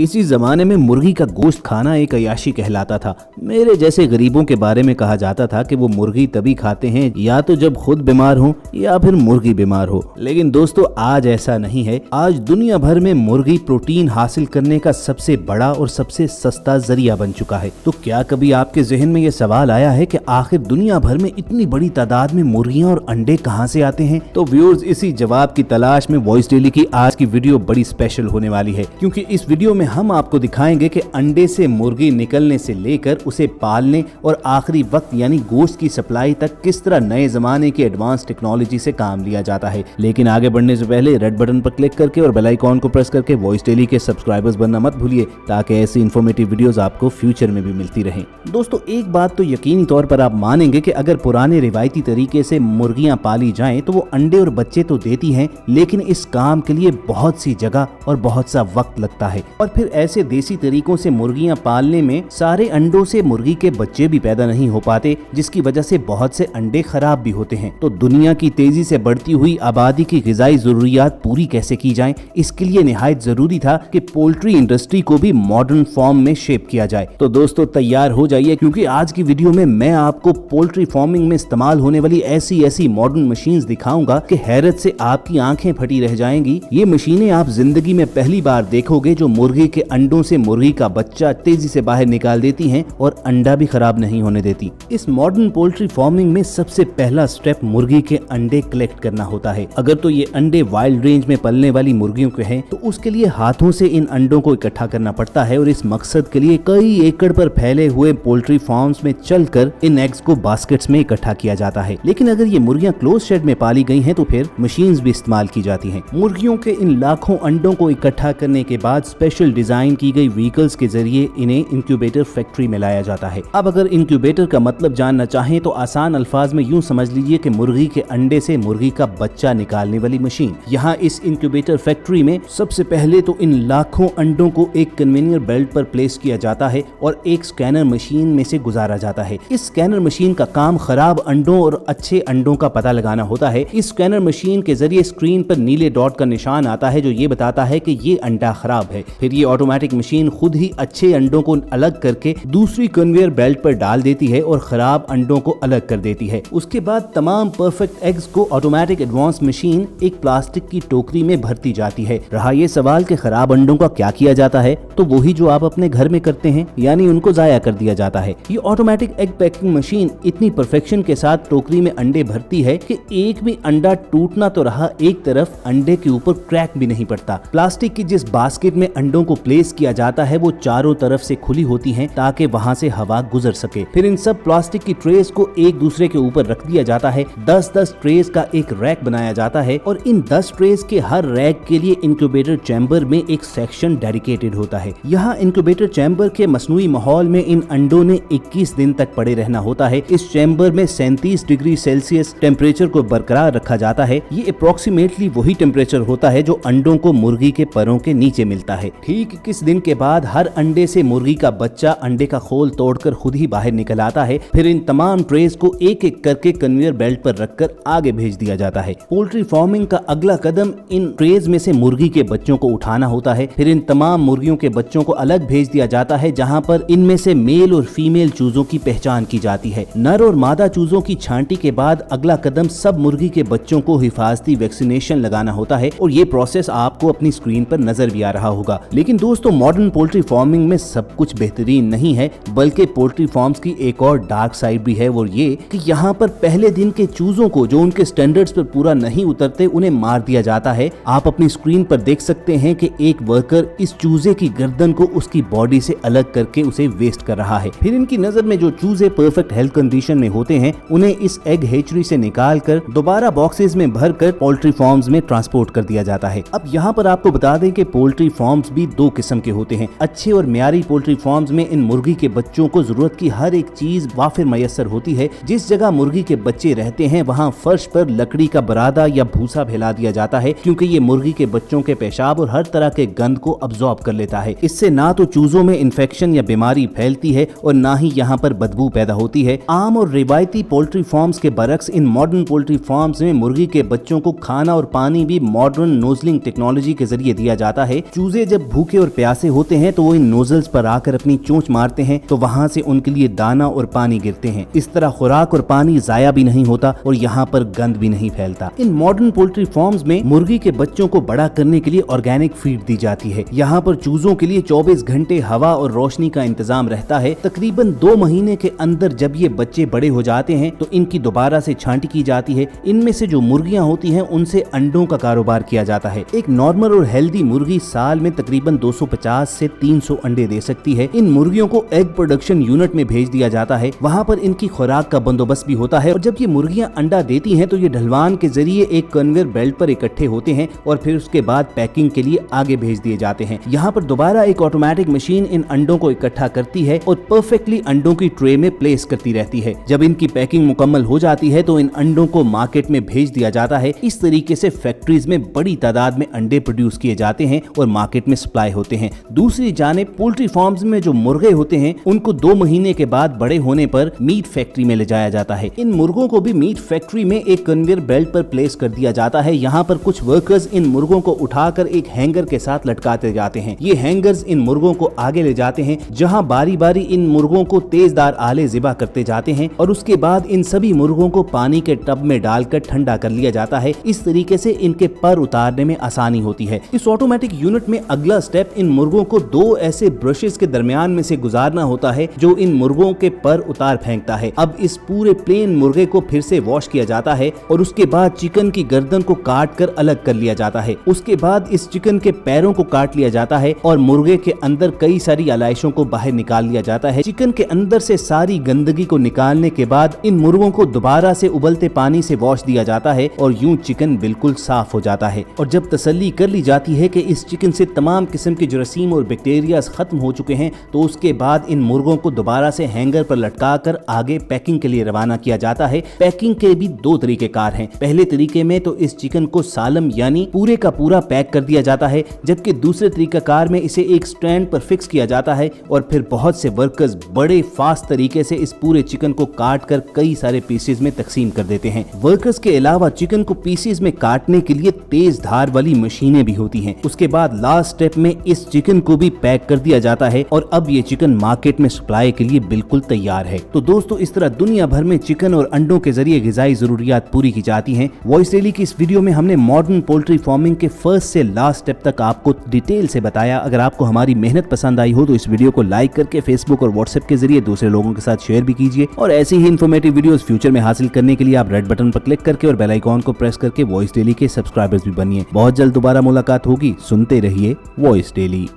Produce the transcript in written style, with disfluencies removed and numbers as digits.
किसी जमाने में मुर्गी का गोश्त खाना एक अयाशी कहलाता था। मेरे जैसे गरीबों के बारे में कहा जाता था कि वो मुर्गी तभी खाते हैं या तो जब खुद बीमार हो या फिर मुर्गी बीमार हो। लेकिन दोस्तों आज ऐसा नहीं है। आज दुनिया भर में मुर्गी प्रोटीन हासिल करने का सबसे बड़ा और सबसे सस्ता जरिया बन चुका है। तो क्या कभी आपके जहन में ये सवाल आया है कि आखिर दुनिया भर में इतनी बड़ी तादाद में मुर्गियां और अंडे कहां से आते हैं? तो व्यूअर्स, इसी जवाब की तलाश में वॉइस डेली की आज की वीडियो बड़ी स्पेशल होने वाली है, क्योंकि इस वीडियो में हम आपको दिखाएंगे कि अंडे से मुर्गी निकलने से लेकर उसे पालने और आखिरी वक्त यानी गोश्त की सप्लाई तक किस तरह नए जमाने की एडवांस टेक्नोलॉजी से काम लिया जाता है। लेकिन आगे बढ़ने से पहले रेड बटन पर क्लिक करके और बेल आइकॉन को प्रेस करके वॉइस डेली के सब्सक्राइबर्स बनना मत भूलिए, ताकि ऐसी इन्फॉर्मेटिव वीडियोस आपको फ्यूचर में भी मिलती रहें। दोस्तों एक बात तो यकीनी तौर पर आप मानेंगे कि अगर पुराने रिवायती तरीके से मुर्गियां पाली जाएं तो वो अंडे और बच्चे तो देती हैं, लेकिन इस काम के लिए बहुत सी जगह और बहुत सा वक्त लगता है। और फिर ऐसे देसी तरीकों से मुर्गियां पालने में सारे अंडों से मुर्गी के बच्चे भी पैदा नहीं हो पाते, जिसकी वजह से बहुत से अंडे खराब भी होते हैं। तो दुनिया की तेजी से बढ़ती हुई आबादी की ग़िज़ाई ज़रूरियात पूरी कैसे की जाएं, इसके लिए निहायत जरूरी था कि पोल्ट्री इंडस्ट्री को भी मॉडर्न फॉर्म में शेप किया जाए। तो दोस्तों तैयार हो जाइए, क्योंकि आज की वीडियो में मैं आपको पोल्ट्री फार्मिंग में इस्तेमाल होने वाली ऐसी मॉडर्न मशीन्स दिखाऊंगा कि हैरत से आपकी आंखें फटी रह जाएंगी। ये मशीनें आप जिंदगी में पहली बार देखोगे, जो मुर्गी के अंडों से मुर्गी का बच्चा तेजी से बाहर निकाल देती हैं और अंडा भी खराब नहीं होने देती। इस मॉडर्न पोल्ट्री फार्मिंग में सबसे पहला स्टेप मुर्गी के अंडे कलेक्ट करना होता है। अगर तो ये अंडे वाइल्ड रेंज में पलने वाली मुर्गियों के हैं तो उसके लिए हाथों से इन अंडों को इकट्ठा करना पड़ता है, और इस मकसद के लिए कई एकड़ पर फैले हुए पोल्ट्री फार्म्स में चलकर इन एग्स को बास्केट्स में इकट्ठा किया जाता है। लेकिन अगर ये मुर्गियां क्लोज शेड में पाली गई हैं तो फिर मशीन्स भी इस्तेमाल की जाती हैं। मुर्गियों के इन लाखों अंडों को इकट्ठा करने के बाद स्पेशल डिजाइन की गई व्हीकल्स के जरिए इन्हें इंक्यूबेटर फैक्ट्री में लाया जाता है। अब अगर इंक्यूबेटर का मतलब जानना चाहें तो आसान अल्फाज में यूं समझ लीजिए कि मुर्गी के अंडे से मुर्गी का बच्चा निकालने वाली मशीन। यहाँ इस इंक्यूबेटर फैक्ट्री में सबसे पहले तो इन लाखों अंडों को एक कन्वेयर बेल्ट पर प्लेस किया जाता है और एक स्कैनर मशीन में से गुजारा जाता है। इस स्कैनर मशीन का काम खराब अंडों और अच्छे अंडों का पता लगाना होता है। इस स्कैनर मशीन के जरिए स्क्रीन पर नीले डॉट का निशान आता है, जो ये बताता है कि ये अंडा खराब है। फिर ये ऑटोमेटिक मशीन खुद ही अच्छे अंडों को अलग करके दूसरी कन्वेयर बेल्ट पर डाल देती है और खराब अंडों को अलग कर देती है। उसके बाद तमाम परफेक्ट एग्स को ऑटोमेटिक एडवांस मशीन एक प्लास्टिक की टोकरी में भरती जाती है। रहा ये सवाल कि खराब अंडों का क्या किया जाता है, तो वही जो आप अपने घर में करते हैं, यानी उनको जाया कर दिया जाता है। ये ऑटोमेटिक एग पैकिंग मशीन इतनी परफेक्शन के साथ टोकरी में अंडे भरती है कि एक भी अंडा टूटना तो रहा, एक तरफ अंडे के ऊपर क्रैक भी नहीं पड़ता। प्लास्टिक की जिस बास्केट में अंडों को प्लेस किया जाता है वो चारों तरफ से खुली होती हैं ताकि वहां से हवा गुजर सके। फिर इन सब प्लास्टिक की ट्रेस को एक दूसरे के ऊपर रख दिया जाता है। 10-10 ट्रेस का एक रैक बनाया जाता है और इन 10 ट्रेस के हर रैक के लिए इंक्यूबेटर चैम्बर में एक सेक्शन डेडिकेटेड होता है। यहाँ इंक्यूबेटर चैम्बर के मसनूई माहौल में इन अंडों ने 21 दिन तक पड़े रहना होता है। इस चैम्बर में 37 डिग्री सेल्सियस टेम्परेचर को बरकरार रखा जाता है। ये अप्रोक्सीमेटली वही टेम्परेचर होता है जो अंडों को मुर्गी के परों के नीचे मिलता है। ठीक 21 दिन के बाद हर अंडे से मुर्गी का बच्चा अंडे का खोल तोड़कर खुद ही बाहर निकल आता है। फिर इन तमाम ट्रेस को एक एक करके कन्वेयर बेल्ट पर रखकर आगे भेज दिया जाता है। पोल्ट्री फार्मिंग का अगला कदम इन ट्रेज में से मुर्गी के बच्चों को उठाना होता है। फिर इन तमाम मुर्गियों के बच्चों को अलग भेज दिया जाता है, जहां पर इनमें से मेल और फीमेल चूजों की पहचान की जाती है। नर और मादा चूजों की छांटी के बाद अगला कदम सब मुर्गी के बच्चों को हिफाजती वैक्सीनेशन लगाना होता है, और ये प्रोसेस आपको अपनी स्क्रीन पर नजर भी आ रहा होगा। लेकिन दोस्तों मॉडर्न पोल्ट्री फार्मिंग में सब कुछ बेहतरीन नहीं है, बल्कि पोल्ट्री फार्म्स की एक और डार्क साइड भी है, वो ये कि यहाँ पर पहले दिन के चूजों को जो उनके स्टैंडर्ड्स पर पूरा नहीं उतरते उन्हें मार दिया जाता है। आप अपनी स्क्रीन पर देख सकते हैं कि एक वर्कर इस चूजे की गर्दन को उसकी बॉडी से अलग करके उसे वेस्ट कर रहा है। फिर इनकी नजर में जो चूजे परफेक्ट हेल्थ कंडीशन में होते हैं उन्हें इस एग हेचरी से निकाल कर दोबारा बॉक्सेस में भरकर पोल्ट्री फार्म्स में ट्रांसपोर्ट कर दिया जाता है। अब यहाँ पर आपको बता दें कि पोल्ट्री फार्म्स भी दो किस्म के होते हैं। अच्छे और म्यारी पोल्ट्री फार्म्स में इन मुर्गी के बच्चों को जरूरत की हर एक चीज वाफिर मैसर होती है। जिस जगह मुर्गी के बच्चे रहते हैं वहाँ फर्श पर लकड़ी का बरादा या भूसा फैला दिया जाता है, क्योंकि ये मुर्गी के बच्चों के पेशाब और हर तरह के गंद को अब्सॉर्ब कर लेता है। है। इससे ना तो चूजों में इन्फेक्शन या बीमारी फैलती है और ना ही यहाँ पर बदबू पैदा होती है। आम और रिवायती पोल्ट्री फार्म्स के बरक्स इन मॉडर्न पोल्ट्री फार्म्स में मुर्गी के बच्चों को खाना और पानी भी मॉडर्न नोजलिंग टेक्नोलॉजी के जरिए दिया जाता है। चूजे जब भूखे और प्यासे होते हैं तो वो इन नोजल्स पर आकर अपनी चोंच मारते हैं, तो वहाँ से उनके लिए दाना और पानी गिरते हैं। इस तरह खुराक और पानी जाया भी नहीं होता और यहाँ पर गंद भी नहीं फैलता। इन मॉडर्न पोल्ट्री फार्म्स में मुर्गी के बच्चों को बड़ा करने के लिए ऑर्गेनिक फीड दी जाती है। यहाँ पर चूजों के लिए 24 घंटे हवा और रोशनी का इंतजाम रहता है। तकरीबन 2 महीने के अंदर जब ये बच्चे बड़े हो जाते हैं तो इनकी दोबारा से छांटी की जाती है। इनमें से जो मुर्गियां होती हैं उनसे अंडों का कारोबार किया जाता है। एक नॉर्मल और हेल्दी मुर्गी साल में तकरीबन 250 से 300 अंडे दे सकती है। इन मुर्गियों को एग प्रोडक्शन यूनिट में भेज दिया जाता है। वहाँ पर इनकी खुराक का बंदोबस्त भी होता है और जब ये मुर्गियां अंडा देती हैं तो ये ढलवान के जरिए एक कन्वेयर बेल्ट पर इकट्ठे होते हैं और फिर उसके बाद पैकिंग के लिए आगे भेज दिए जाते हैं। यहाँ पर दोबारा एक ऑटोमेटिक मशीन इन अंडों को इकट्ठा करती है और परफेक्टली अंडों की ट्रे में प्लेस करती रहती है। जब इनकी पैकिंग मुकम्मल हो जाती है तो इन अंडों को मार्केट में भेज दिया जाता है। इस तरीके से फैक्ट्रीज में बड़ी तादाद में अंडे प्रोड्यूस किए जाते हैं और मार्केट में सप्लाई होते हैं। दूसरी जानिब पोल्ट्री फार्म्स में जो मुर्गे होते हैं उनको 2 महीने के बाद बड़े होने पर मीट फैक्ट्री में ले जाया जाता है। इन मुर्गों को भी मीट फैक्ट्री में एक कन्वेयर बेल्ट पर प्लेस कर दिया जाता है। यहाँ पर कुछ वर्कर्स इन मुर्गों को उठाकर एक हैंगर के साथ लटकाते जाते हैं। ये हैंगर्स इन मुर्गों को आगे ले जाते हैं जहाँ बारी बारी इन मुर्गों को तेजदार आले ज़िबा करते जाते हैं और उसके बाद इन सभी मुर्गों को पानी के टब में डालकर ठंडा कर लिया जाता है। इस तरीके से इनके पर उतारने में आसानी होती है। इस ऑटोमेटिक यूनिट में अगला स्टेप इन मुर्गों को 2 ऐसे ब्रशेस के दरमियान में से गुजारना होता है जो इन मुर्गों के पर उतार फेंकता है। अब इस पूरे प्लेन मुर्गे को फिर से वॉश किया जाता है और उसके बाद चिकन की गर्दन को काट कर अलग कर लिया जाता है। उसके बाद इस चिकन के पैरों को काट लिया जाता है और मुर्गे के अंदर कई सारी आलाइशों को बाहर निकाल लिया जाता है। चिकन के अंदर से सारी गंदगी को निकालने के बाद इन मुर्गों को दोबारा से उबलते पानी से वॉश दिया जाता है और यूं चिकन बिल्कुल साफ हो जाता है। और जब तसल्ली कर ली जाती है कि इस चिकन से तमाम किस्म के जरासीम और बैक्टीरिया खत्म हो चुके हैं तो उसके बाद इन मुर्गों को दोबारा से हैंगर पर लटका कर आगे पैकिंग के लिए रवाना किया जाता है। पैकिंग के भी 2 तरीकेकार हैं। पहले तरीके में तो इस चिकन को सालम यानी पूरे का पूरा पैक कर दिया जाता है, जबकि दूसरे तरीकाकार में इसे एक स्टैंड पर फिक्स किया जाता है और फिर बहुत से वर्कर्स बड़े फास्ट तरीके से इस पूरे चिकन को काट कर कई सारे पीसेस में तकसीम कर देते हैं। वर्कर्स के अलावा चिकन को पीसेस में काटने के लिए तेज धार वाली मशीनें भी होती हैं। उसके बाद लास्ट स्टेप में इस चिकन को भी पैक कर दिया जाता है और अब ये चिकन मार्केट में सप्लाई के लिए बिल्कुल तैयार है। तो दोस्तों इस तरह दुनिया भर में चिकन और अंडों के जरिए ग़िज़ाई ज़रूरियात पूरी की जाती हैं। वॉइस डेली की इस वीडियो में हमने मॉडर्न पोल्ट्री फार्मिंग के फर्स्ट से लास्ट स्टेप तक आपको डिटेल से बताया। अगर आपको हमारी मेहनत पसंद आई हो तो इस वीडियो को लाइक करके फेसबुक और व्हाट्सएप के जरिए दूसरे लोगों के साथ शेयर भी कीजिए और ऐसी ही इन्फॉर्मेटिव वीडियोस फ्यूचर में हासिल करने के लिए आप रेड बटन पर क्लिक करके और बेल आइकॉन को प्रेस करके वॉइस डेली के सब्सक्राइबर्स भी बनिए। बहुत जल्द दोबारा मुलाकात होगी। सुनते रहिए वॉइस डेली।